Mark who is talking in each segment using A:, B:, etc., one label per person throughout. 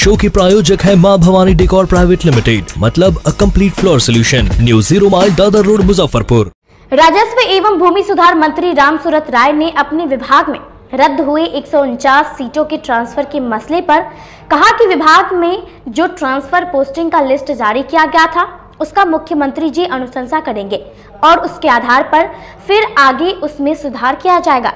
A: Show के प्रायोजक है मां भवानी डेकोर प्राइवेट लिमिटेड, मतलब a complete floor solution, new 0 mile Dadar road, Muzaffarpur.
B: राजस्व एवं भूमि सुधार मंत्री रामसूरत राय ने अपने विभाग में रद्द हुए 149 सीटों के ट्रांसफर के मसले पर कहा कि विभाग में जो ट्रांसफर पोस्टिंग का लिस्ट जारी किया गया था उसका मुख्यमंत्री जी अनुशंसा करेंगे और उसके आधार पर फिर आगे उसमें सुधार किया जाएगा।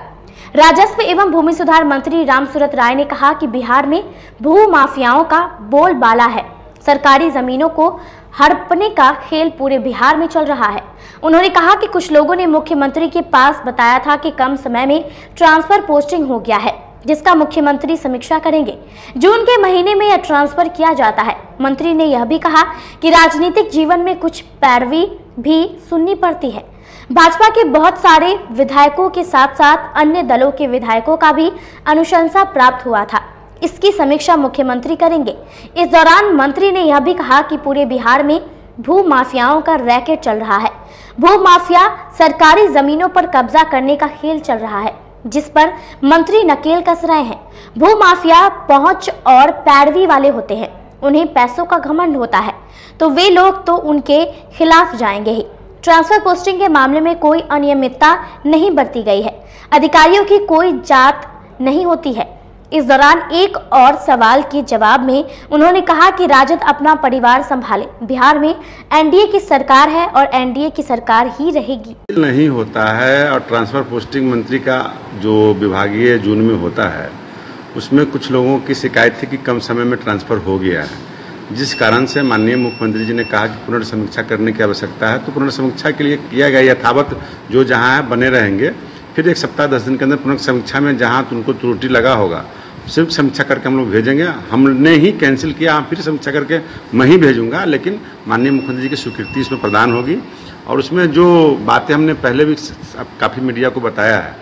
B: राजस्व एवं भूमि सुधार मंत्री रामसूरत राय ने कहा कि बिहार में भू माफियाओं का बोलबाला है। सरकारी जमीनों को हड़पने का खेल पूरे बिहार में चल रहा है। उन्होंने कहा कि कुछ लोगों ने मुख्यमंत्री के पास बताया था कि कम समय में ट्रांसफर पोस्टिंग हो गया है, जिसका मुख्यमंत्री समीक्षा करेंगे। जून के महीने में यह ट्रांसफर किया जाता है। मंत्री ने यह भी कहा कि राजनीतिक जीवन में कुछ पैरवी भी सुननी पड़ती है। भाजपा के बहुत सारे विधायकों के साथ साथ अन्य दलों के विधायकों का भी अनुशंसा प्राप्त हुआ था। इसकी समीक्षा मुख्यमंत्री करेंगे। इस दौरान मंत्री ने यह भी कहा कि पूरे बिहार में भू माफियाओं का रैकेट चल रहा है। भू माफिया सरकारी जमीनों पर कब्जा करने का खेल चल रहा है, जिस पर मंत्री नकेल कस रहे हैं। भू माफिया पहुंच और पैरवी वाले होते हैं। उन्हें पैसों का घमंड होता है, तो वे लोग तो उनके खिलाफ जाएंगे ही। ट्रांसफर पोस्टिंग के मामले में कोई अनियमितता नहीं बरती गई है। अधिकारियों की कोई जात नहीं होती है। इस दौरान एक और सवाल के जवाब में उन्होंने कहा कि राजद अपना परिवार संभाले। बिहार में एनडीए की सरकार है और एनडीए की सरकार ही रहेगी।
C: नहीं होता है। और ट्रांसफर पोस्टिंग मंत्री का जो विभागीय जून में होता है, उसमें कुछ लोगों की शिकायत थी कि कम समय में ट्रांसफर हो गया है, जिस कारण से माननीय मुख्यमंत्री जी ने कहा कि पुनर्समीक्षा करने की आवश्यकता है। तो पुनर्समीक्षा के लिए किया गया यथावत जो जहाँ है बने रहेंगे। फिर 1 सप्ताह 10 दिन के अंदर पुनर्समीक्षा में जहाँ उनको त्रुटि लगा होगा सिर्फ समीक्षा करके हम लोग भेजेंगे। हमने ही कैंसिल किया, फिर समीक्षा करके मैं ही भेजूंगा, लेकिन माननीय मुख्यमंत्री जी की स्वीकृति इसमें प्रदान होगी। और उसमें जो बातें हमने पहले भी काफ़ी मीडिया को बताया है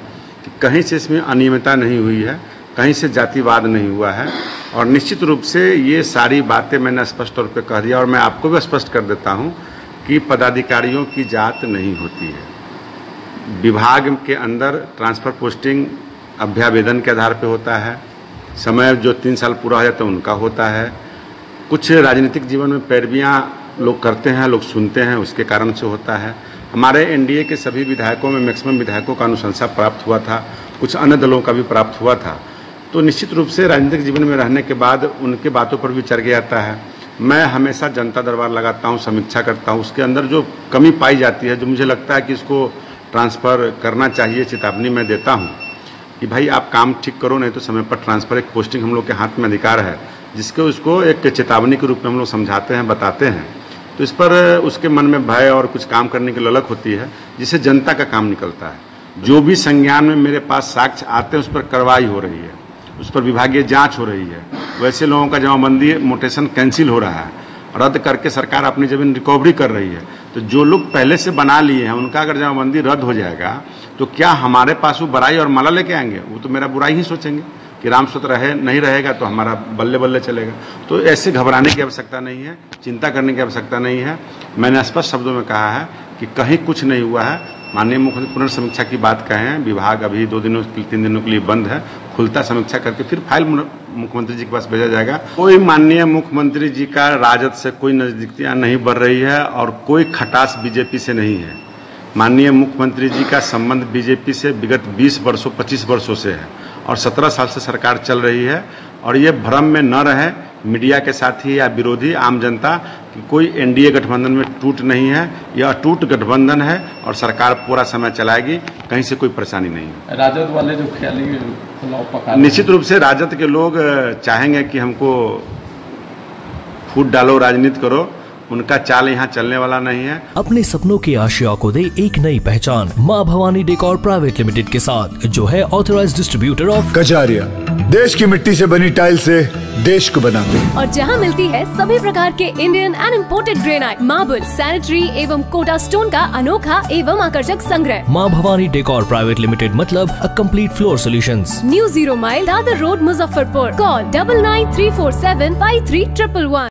C: कि कहीं से इसमें अनियमितता नहीं हुई है, कहीं से जातिवाद नहीं हुआ है। और निश्चित रूप से ये सारी बातें मैंने स्पष्ट तौर पर कह दिया और मैं आपको भी स्पष्ट कर देता हूँ कि पदाधिकारियों की जात नहीं होती है। विभाग के अंदर ट्रांसफ़र पोस्टिंग अभ्यावेदन के आधार पर होता है। समय जो 3 साल पूरा हो जाता है उनका होता है। कुछ राजनीतिक जीवन में पैरवियाँ लोग करते हैं, लोग सुनते हैं, उसके कारण से होता है। हमारे एनडीए के सभी विधायकों में मैक्सिमम विधायकों का अनुशंसा प्राप्त हुआ था, कुछ अन्य दलों का भी प्राप्त हुआ था। तो निश्चित रूप से राजनीतिक जीवन में रहने के बाद उनके बातों पर भी चर्चा जाता है। मैं हमेशा जनता दरबार लगाता हूँ, समीक्षा करता हूँ। उसके अंदर जो कमी पाई जाती है, जो मुझे लगता है कि इसको ट्रांसफ़र करना चाहिए, चेतावनी मैं देता हूँ कि भाई आप काम ठीक करो, नहीं तो समय पर ट्रांसफ़र। एक पोस्टिंग हम लोग के हाथ में अधिकार है, जिसको उसको एक चेतावनी के रूप में हम लोग समझाते हैं, बताते हैं। तो इस पर उसके मन में भय और कुछ काम करने की ललक होती है, जिससे जनता का काम निकलता है। जो भी संज्ञान में मेरे पास साक्ष्य आते हैं उस पर कार्रवाई हो रही है, उस पर विभागीय जांच हो रही है। वैसे लोगों का जमाबंदी मोटेशन कैंसिल हो रहा है, रद्द करके सरकार अपनी जमीन रिकवरी कर रही है। तो जो लोग पहले से बना लिए हैं उनका अगर जमाबंदी रद्द हो जाएगा तो क्या हमारे पास वो बुराई और माला लेके आएंगे? वो तो मेरा बुराई ही सोचेंगे कि रामसूरत रहे नहीं रहेगा तो हमारा बल्ले बल्ले चलेगा। तो ऐसे घबराने की आवश्यकता नहीं है, चिंता करने की आवश्यकता नहीं है। मैंने स्पष्ट शब्दों में कहा है कि कहीं कुछ नहीं हुआ है। माननीय मुख्यमंत्री पुनर्समीक्षा की बात कहें, विभाग अभी 2 दिनों 3 दिनों के लिए बंद है। खुलता समीक्षा करके फिर फाइल मुख्यमंत्री जी के पास भेजा जाएगा। कोई माननीय मुख्यमंत्री जी का राजद से कोई नजदीकियां नहीं बढ़ रही है और कोई खटास बीजेपी से नहीं है। माननीय मुख्यमंत्री जी का संबंध बीजेपी से विगत 20 वर्षों 25 वर्षों से है और 17 साल से सरकार चल रही है। और ये भ्रम में न रहे मीडिया के साथी या विरोधी आम जनता कि कोई एनडीए गठबंधन में टूट नहीं है। यह अटूट गठबंधन है और सरकार पूरा समय चलाएगी, कहीं से कोई परेशानी नहीं है।
D: राजद वाले जो ख्याली पुलाव पका,
C: निश्चित रूप से राजद के लोग चाहेंगे कि हमको फूट डालो, राजनीति करो। उनका चाल यहाँ चलने वाला नहीं है।
A: अपने सपनों की आशिया को दे एक नई पहचान मां भवानी डेकोर प्राइवेट लिमिटेड के साथ, जो है ऑथराइज्ड डिस्ट्रीब्यूटर ऑफ
E: कजारिया। देश की मिट्टी से बनी टाइल से देश को बनाते हैं
F: और जहां मिलती है सभी प्रकार के Indian and imported granite, marble, sanitary एवं कोटा स्टोन का अनोखा एवं आकर्षक संग्रह।
A: मां भवानी डेकोर प्राइवेट लिमिटेड, मतलब a complete floor solutions,
F: new 0 mile Dadar road, Muzaffarpur. Call 9934753111।